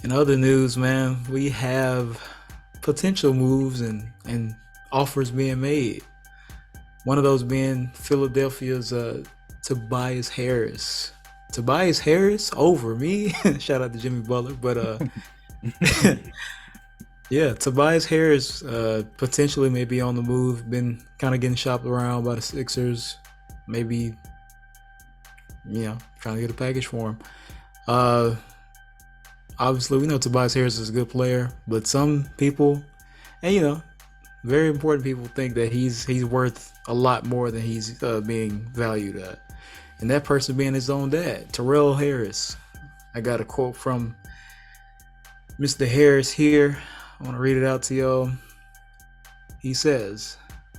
In other news, man, we have potential moves and offers being made. One of those being Philadelphia's Tobias Harris. Tobias Harris over me. Shout out to Jimmy Butler, but yeah, Tobias Harris potentially may be on the move. Been kind of getting shopped around by the Sixers. Maybe, trying to get a package for him. Obviously, we know Tobias Harris is a good player, but some people, and very important people, think that he's worth a lot more than he's being valued at. And that person being his own dad, Terrell Harris. I got a quote from Mr. Harris here. I want to read it out to y'all. He says,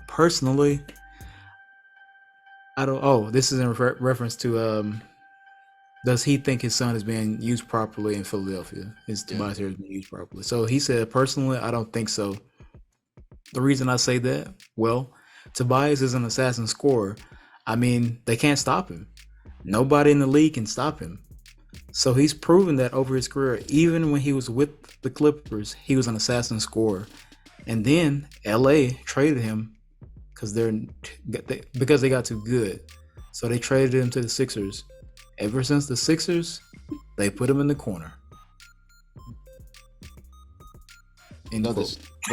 personally, this is in reference to does he think his son is being used properly in Philadelphia? Is Tobias Harris being used properly? So he said, personally, I don't think so. The reason I say that, well, Tobias is an assassin scorer. I mean, they can't stop him. Nobody in the league can stop him. So he's proven that over his career, even when he was with the Clippers, he was an assassin scorer. And then LA traded him because they got too good. So they traded him to the Sixers. Ever since the Sixers, they put him in the corner. No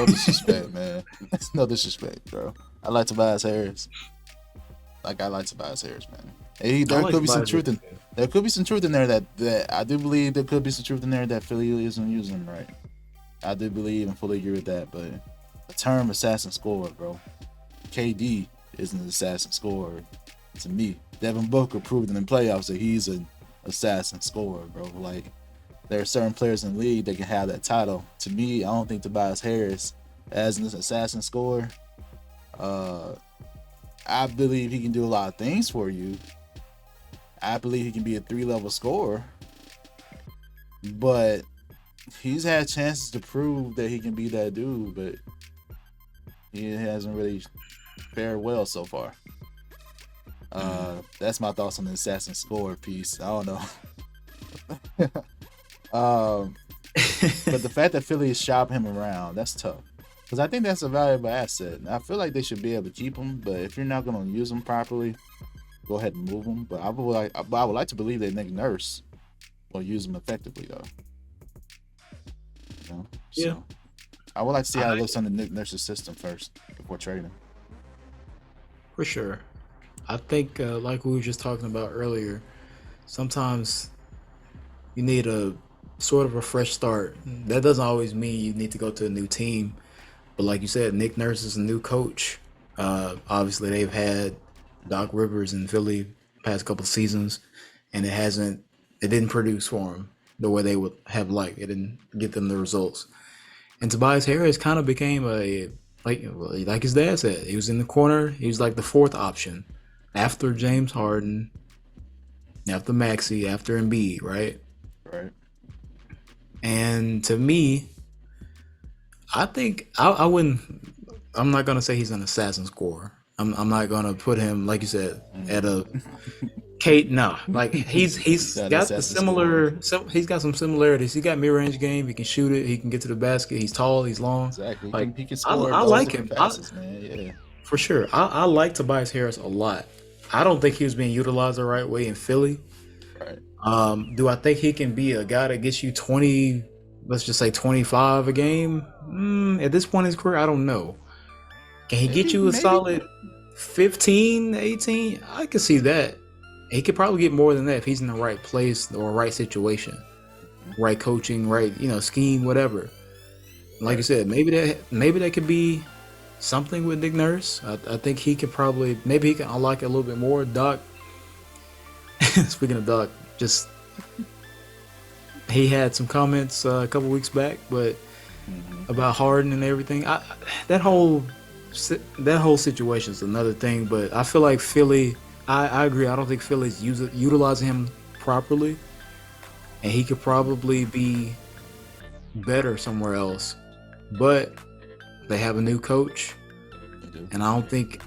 disrespect, man. No disrespect, bro. I like Tobias Harris. I like Tobias Harris, man. There could be some truth in there that I do believe there could be some truth in there that Philly isn't using him right. I do believe and fully agree with that, but the term assassin scorer, bro. KD isn't an assassin scorer to me. Devin Booker proved in the playoffs that he's an assassin scorer, bro. Like, there are certain players in the league that can have that title. To me, I don't think Tobias Harris, as an assassin scorer, I believe he can do a lot of things for you. I believe he can be a 3-level scorer, but he's had chances to prove that he can be that dude, but he hasn't really fared well so far. That's my thoughts on the assassin scorer piece. I don't know. But the fact that Philly is shopping him around, that's tough. Because I think that's a valuable asset. I feel like they should be able to keep him, but if you're not going to use him properly, go ahead and move him. But I would like to believe that Nick Nurse will use him effectively, though. Yeah. I would like to see how it looks under Nick Nurse's system first before trading him. For sure. I think, like we were just talking about earlier, sometimes you need a sort of a fresh start. That doesn't always mean you need to go to a new team. But like you said, Nick Nurse is a new coach. Obviously, they've had Doc Rivers in Philly past couple of seasons, and it didn't produce for him the way they would have liked. It didn't get them the results. And Tobias Harris kind of became like his dad said, he was in the corner. He was like the fourth option after James Harden, after Maxey, after Embiid, right? Right. And to me, I think I wouldn't. I'm not gonna say he's an assassin scorer. I'm not gonna put him, like you said, at a Kate. No, like he's got the similar. So he's got some similarities. He got mid-range game. He can shoot it. He can get to the basket. He's tall. He's long. Exactly. Like he can score. I like him. Passes, man. Yeah. For sure. I like Tobias Harris a lot. I don't think he was being utilized the right way in Philly. Right. Do I think he can be a guy that gets you 20? Let's just say 25 a game. At this point in his career, I don't know. Can he get you a solid 15, 18? I could see that. He could probably get more than that if he's in the right place or right situation, right coaching, right scheme, whatever. Like I said, maybe that could be something with Nick Nurse. I think he could probably he can unlock it a little bit more. Doc. Speaking of Doc, just. He had some comments a couple weeks back, but about Harden and everything. That whole situation is another thing. But I feel like Philly. I agree. I don't think Philly's utilizing him properly, and he could probably be better somewhere else. But they have a new coach, and I don't think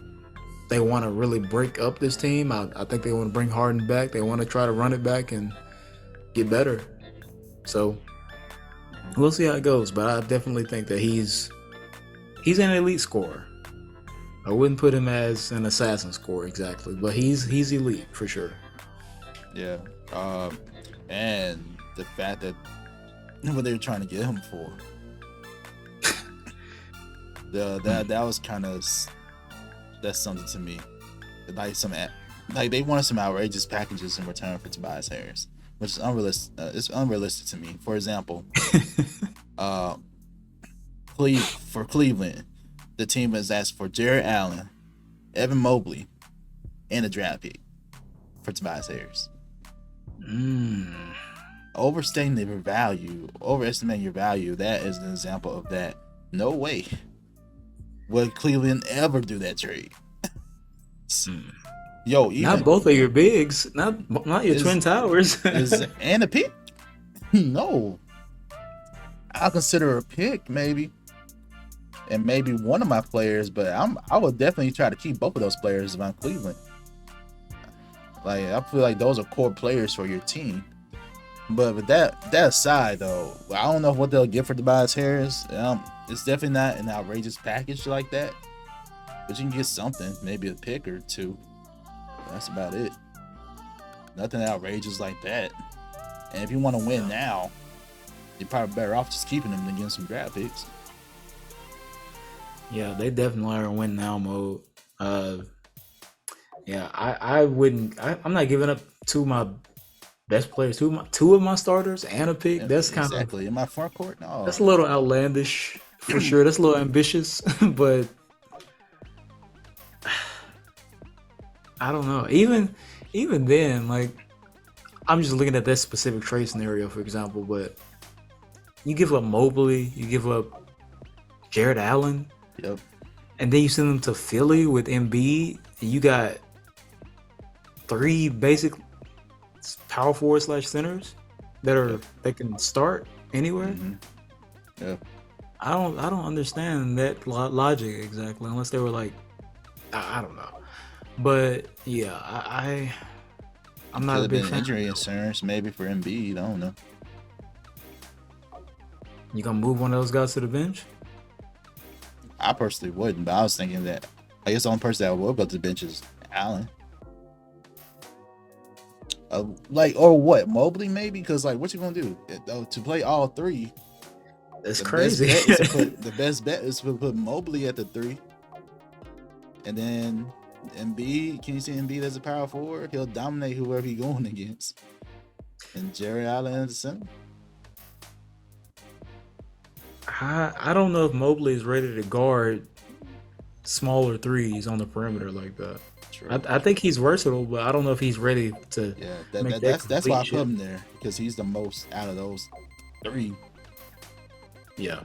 they want to really break up this team. I think they want to bring Harden back. They want to try to run it back and get better. So We'll see how it goes, but I definitely think that he's an elite scorer. I wouldn't put him as an assassin scorer exactly, but he's elite for sure. Yeah. And the fact that what they were trying to get him for, that was kind of, that's something to me. Like they wanted some outrageous packages in return for Tobias Harris, which is unrealistic. It's unrealistic to me. For example, for Cleveland, the team has asked for Jared Allen, Evan Mobley, and a draft pick for Tobias Harris. Overstating your value, overestimating your value. That is an example of that. No way would Cleveland ever do that trade. Yo, even, not both of your bigs, not your twin towers, and a pick. No, I'll consider a pick maybe, and maybe one of my players, but I would definitely try to keep both of those players if I'm Cleveland. Like I feel like those are core players for your team. But with that aside, though, I don't know what they'll get for Tobias Harris. It's definitely not an outrageous package like that, but you can get something, maybe a pick or two. That's about it. Nothing outrageous like that. And if you want to win now, you're probably better off just keeping them than getting some draft picks. Yeah, they definitely are in win now mode. Yeah, I wouldn't. I'm not giving up two of my best players, two of my starters, and a pick. That's kind of exactly in my front court. No, that's a little outlandish for sure. That's a little ambitious, but I don't know. Even then, like I'm just looking at that specific trade scenario, for example. But you give up Mobley, you give up Jared Allen, yep, and then you send them to Philly with Embiid. And you got 3 basic power forward / centers that can start anywhere. Mm-hmm. Yeah, I don't understand that logic exactly, unless they were like, I don't know. But yeah, I'm not a big fan. Injury insurance maybe for Embiid. I don't know. You gonna move one of those guys to the bench? I personally wouldn't, but I was thinking that I guess the only person that would go to the bench is Allen. Or what? Mobley maybe? Because like, what you gonna do to play all 3? That's crazy. The best bet is to put Mobley at the 3, and then Embiid. Can you see Embiid as a power forward? He'll dominate whoever he's going against. And Jared Allen at the center. I don't know if Mobley is ready to guard smaller threes on the perimeter like that. I think he's versatile, but I don't know if he's ready to. Yeah, that's why I put him there, because he's the most out of those 3. Yeah.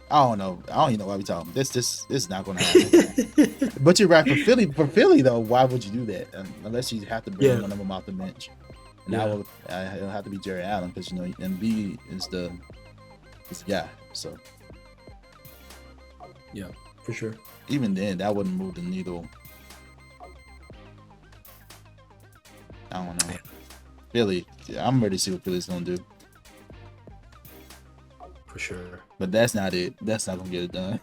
I don't know. I don't even know why we talking. This is not going to happen. But you're right. For Philly though, why would you do that? Unless you have to bring one of them off the bench. And it'll have to be Jared Allen, because you know Embiid is the guy. So yeah, for sure. Even then, that wouldn't move the needle. I don't know. Philly, I'm ready to see what Philly's gonna do. For sure. But that's not it. That's not gonna get it done.